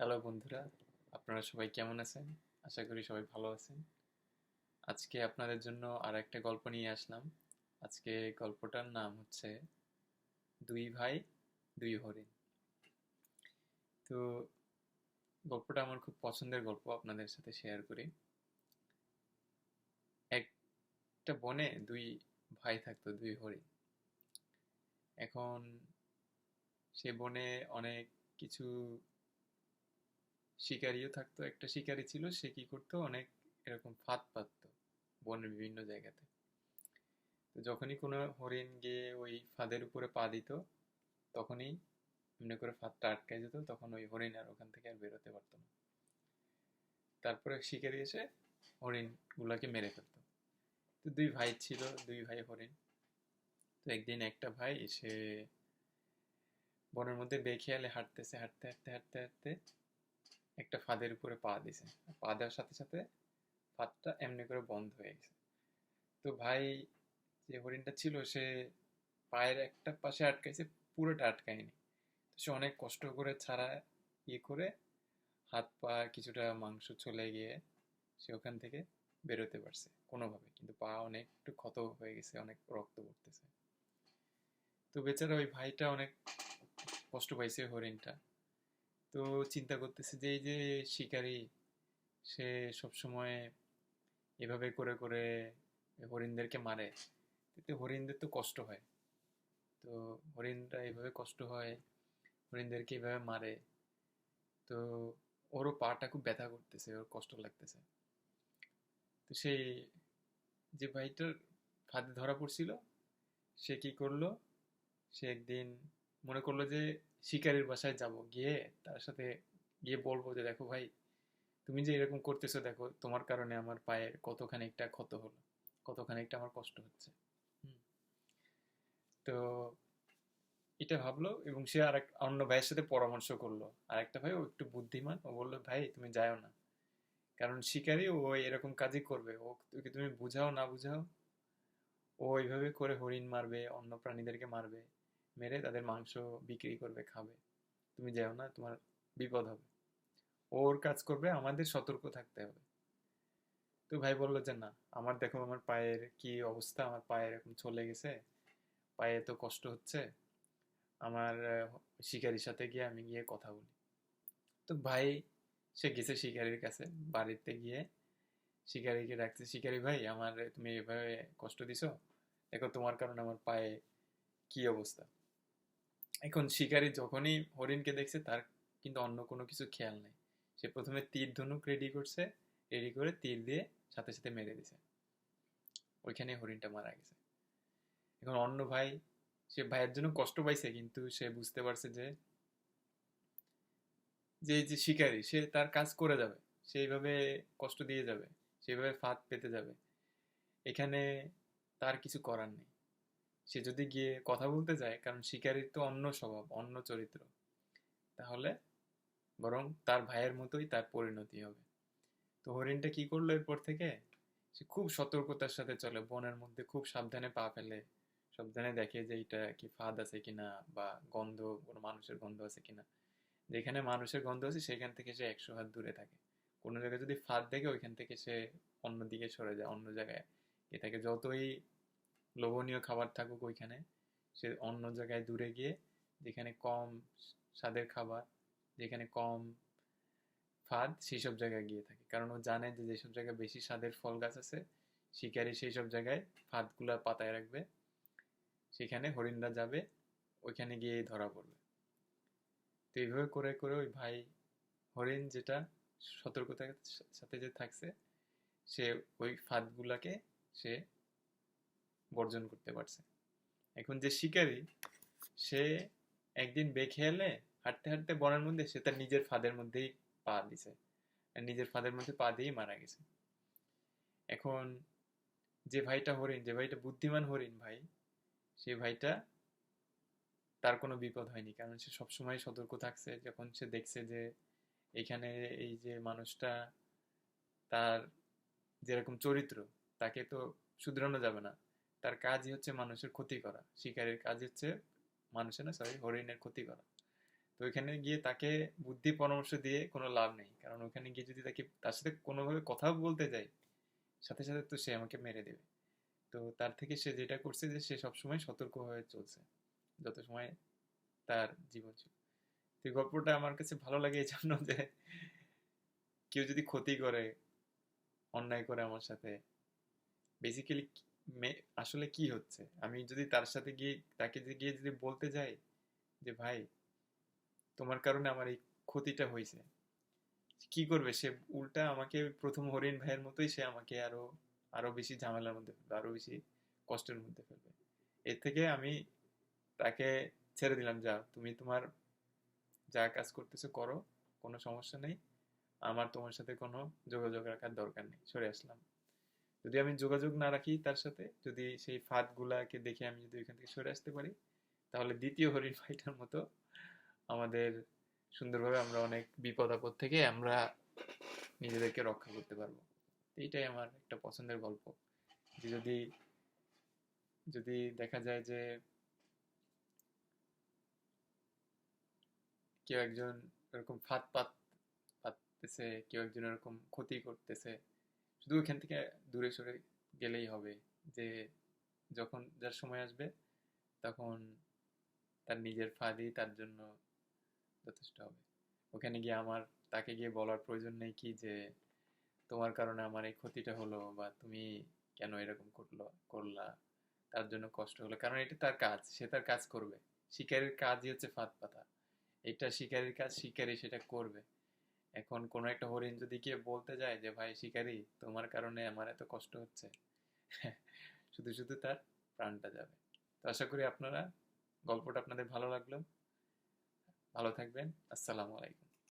Hello বন্ধুরা, আপনারা সবাই কেমন আছেন? আশা করি সবাই ভালো আছেন। আজকে আপনাদের জন্য আর একটা গল্প নিয়ে আসলাম। আজকে গল্পটার নাম হচ্ছে দুই ভাই দুই হরিণ। তো গল্পটা আমার খুব পছন্দের গল্প, আপনাদের সাথে শেয়ার করি। একটা বনে দুই ভাই থাকতো, দুই হরিণ। এখন সে বনে অনেক কিছু শিকারিও থাকতো। একটা শিকারী ছিল, সে কি করতো, অনেক এরকম ফাঁদ পাততো বনের বিভিন্ন জায়গাতে। তো যখনই কোনো হরিণ গিয়ে ওই ফাঁদের উপরে পা দিত, তখনই এমনি করে ফাঁদটা আটকে যেত, তখন ওই হরিণ আর ওখান থেকে আর বেরোতে পারতো না। তারপরে শিকারি এসে হরিণ গুলাকে মেরে ফেলতো। তো দুই ভাই ছিল, দুই ভাই হরিণ। তো একদিন একটা ভাই সে বনের মধ্যে বেখেয়ালে হাঁটতেছে, হাঁটতে হাঁটতে হাঁটতে হাঁটতে একটা ফাঁদের উপরে পা দিছে। পা দেওয়ার সাথে সাথে ফাঁদটা এমনি করে বন্ধ হয়ে গেছে। তো ভাই, যে হরিণটা ছিল, সে পায়ের একটা পাশে আটকাইছে, পুরোটা আটকায়নি। সে অনেক কষ্ট করে ছাড়া ইয়ে করে হাত পা কিছুটা মাংস চলে গিয়ে সে ওখান থেকে বেরোতে পারছে কোনোভাবে, কিন্তু পা অনেক একটু ক্ষত হয়ে গেছে, অনেক রক্ত পড়তেছে। তো বেচারা ওই ভাইটা অনেক কষ্ট পাইছে, হরিণটা। তো চিন্তা করতেছে যে এই যে শিকারী, সে সবসময় এভাবে করে করে হরিণদেরকে মারে, এতে হরিণদের তো কষ্ট হয়। তো হরিণরা এইভাবে কষ্ট হয়, হরিণদেরকে এইভাবে মারে। তো ওরও পাটা খুব ব্যথা করতেছে, ওর কষ্ট লাগতেছে। তো সেই যে ভাইটার ফাঁদে ধরা পড়ছিল, সে কি করলো, সে একদিন মনে করলো যে শিকারির বাসায় যাব, গিয়ে তার সাথে গিয়ে বলবো যে দেখো ভাই, তুমি যে এরকম করতেছো, দেখো তোমার কারণে আমার পায়ের কতখানিকটা ক্ষত হলো, কতখানিকটা আমার কষ্ট হচ্ছে। হুম। তো এটা ভাবলো এবং সে আর এক অন্য ভাইয়ের সাথে পরামর্শ করলো। আর একটা ভাই ও একটু বুদ্ধিমান, ও বললো ভাই তুমি যাও না, কারণ শিকারী ও এরকম কাজই করবে, ও তোকে তুমি বুঝাও না বুঝাও, ও এইভাবে করে হরিণ মারবে, অন্য প্রাণীদেরকে মারবে, মেরে তাদের মাংস বিক্রি করবে, খাবে। তুমি যেও না, তোমার বিপদ হবে। ওর কাজ করবে, আমাদের সতর্ক থাকতে হবে। তো ভাই বললো যে না, আমার দেখো আমার পায়ের কি অবস্থা, আমার পায়ে এরকম চলে গেছে, পায়ে তো কষ্ট হচ্ছে, আমার শিকারির সাথে গিয়ে আমি গিয়ে কথা বলি। তো ভাই সে গেছে শিকারির কাছে, বাড়িতে গিয়ে শিকারিকে ডাকছে, শিকারি ভাই, আমার তুমি এভাবে কষ্ট দিছো, দেখো তোমার কারণে আমার পায়ে কি অবস্থা। এখন শিকারী যখনই হরিণকে দেখছে, তার কিন্তু অন্য কোনো কিছু খেয়াল নাই। সে প্রথমে তীর ধনুক রেডি করছে, রেডি করে তীর দিয়ে সাথে সাথে মেরে দিছে। ওইখানে হরিণটা মারা গেছে। এখন অন্য ভাই, সে ভাইয়ের জন্য কষ্ট পাইছে, কিন্তু সে বুঝতে পারছে যে যে যে শিকারী, সে তার কাজ করে যাবে, সেইভাবে কষ্ট দিয়ে যাবে, সেইভাবে ফাঁদ পেতে যাবে, এখানে তার কিছু করার নেই। সে যদি গিয়ে কথা বলতে যায়, কারণ শিকারীর তো অন্য স্বভাব, অন্য চরিত্র, তাহলে বরং তার ভাইয়ের মতোই তার পরিণতি হবে। তো হরিণটা কি করলো এরপর থেকে, সে খুব সতর্কতার সাথে চলে, বনের মধ্যে খুব সাবধানে পা ফেলে, সাবধানে দেখে যে এটা কি ফাঁদ আছে কিনা, বা গন্ধ, কোনো মানুষের গন্ধ আছে কিনা। যেখানে মানুষের গন্ধ আছে সেখান থেকে সে 100 হাত দূরে থাকে। কোনো জায়গায় যদি ফাঁদ দেখে, ওইখান থেকে সে অন্যদিকে সরে যায়, অন্য জায়গায় গিয়ে থাকে। যতই লোভনীয় খাবার থাকুক ওইখানে, সে অন্য জায়গায় দূরে গিয়ে, যেখানে কম স্বাদের খাবার, যেখানে কম ফাঁদ, সেই সব জায়গায় গিয়ে থাকে। কারণ ও জানে যে যেসব জায়গায় বেশি স্বাদের ফল গাছ আছে, শিকারি সেই সব জায়গায় ফাঁদগুলা পাতায় রাখবে, সেখানে হরিণরা যাবে, ওইখানে গিয়ে ধরা পড়বে। তো এইভাবে করে করে ওই ভাই হরিণ, যেটা সতর্কতার সাথে যে থাকছে, সে ওই ফাঁদগুলাকে সে বর্জন করতে পারছে। এখন যে শিকারী, সে একদিন বেখেয়ালে হাঁটতে হাঁটতে বনের মধ্যে সে তার নিজের ফাঁদের মধ্যেই পা দিছে, আর নিজের ফাঁদের মধ্যে পা দিয়েই মারা গেছে। এখন যে ভাইটা হরিণ, যে ভাইটা বুদ্ধিমান হরিণ ভাই, সেই ভাইটা, তার কোনো বিপদ হয়নি, কারণ সে সবসময় সতর্ক থাকছে। যখন সে দেখছে যে এখানে এই যে মানুষটা, তার যেরকম চরিত্র, তাকে তো শুধরানো যাবে না, তার কাজই হচ্ছে মানুষের ক্ষতি করা, শিকারের কাজ হচ্ছে মানুষের, না সরি, হরিণের ক্ষতি করা। তো ওইখানে গিয়ে তাকে বুদ্ধি পরামর্শ দিয়ে কোনো লাভ নেই, কারণ ওখানে গিয়ে যদি তার সাথে কোনোভাবে কথাও বলতে যাই, সাথে সাথে তো সে আমাকে মেরে দেবে। তো তার থেকে সে যেটা করছে যে সে সবসময় সতর্ক হয়ে চলছে যত সময় তার জীবন ছিল। তো এই গল্পটা আমার কাছে ভালো লাগে এই জন্য যে কেউ যদি ক্ষতি করে, অন্যায় করে আমার সাথে, বেসিক্যালি আসলে কি হচ্ছে, আমি যদি তার সাথে গিয়ে তাকে গিয়ে যদি বলতে যাই যে ভাই তোমার কারণে আমার এই ক্ষতিটা হয়েছে, কি করবে সে? উল্টা আমাকে ওই প্রথম হরিণ ভাইয়ের মতোই সে আমাকে আরো আরো বেশি ঝামেলার মধ্যে ফেলবে, আরো বেশি কষ্টের মধ্যে ফেলবে। এর থেকে আমি তাকে ছেড়ে দিলাম, যা তুমি তোমার যা কাজ করতেছো করো, কোনো সমস্যা নেই, আমার তোমার সাথে কোনো যোগাযোগ রাখার দরকার নেই, সরে আসলাম। যদি আমি যোগাযোগ না রাখি তার সাথে, যদি সেই ফাঁদ গুলাকে দেখে আমি যদি ওইখান থেকে সরে আসতে পারি, তাহলে দ্বিতীয় হরিণ ভাইটার মতো আমাদের সুন্দরভাবে আমরা অনেক বিপদ আপদ থেকে আমরা নিজেদেরকে রক্ষা করতে পারবো। এইটাই আমার একটা পছন্দের গল্প, যে যদি যদি দেখা যায় যে কেউ একজন এরকম পাততেছে, কেউ একজন এরকম ক্ষতি করতেছে, শুধু ওইখান থেকে দূরে সরে গেলেই হবে। যে যখন যার সময় আসবে তখন তার নিজের ফাঁদই তার জন্য যথেষ্ট হবে। ওখানে গিয়ে আমার তাকে গিয়ে বলার প্রয়োজন নেই কি যে তোমার কারণে আমার এই ক্ষতিটা হলো, বা তুমি কেন এরকম করলা, তার জন্য কষ্ট হলো, কারণ এটা তার কাজ, সে তার কাজ করবে। শিকারীর কাজই হচ্ছে ফাঁদ পাতা, এটা শিকারীর কাজ, শিকারী সেটা করবে। এখন কোনো একটা হরিণ যদি গিয়ে বলতে যায় যে ভাই শিকারী তোমার কারণে আমার এত কষ্ট হচ্ছে, শুধু শুধু তার প্রাণটা যাবে। তো আশা করি আপনারা গল্পটা আপনাদের ভালো লাগলো। ভালো থাকবেন। আসসালামু আলাইকুম।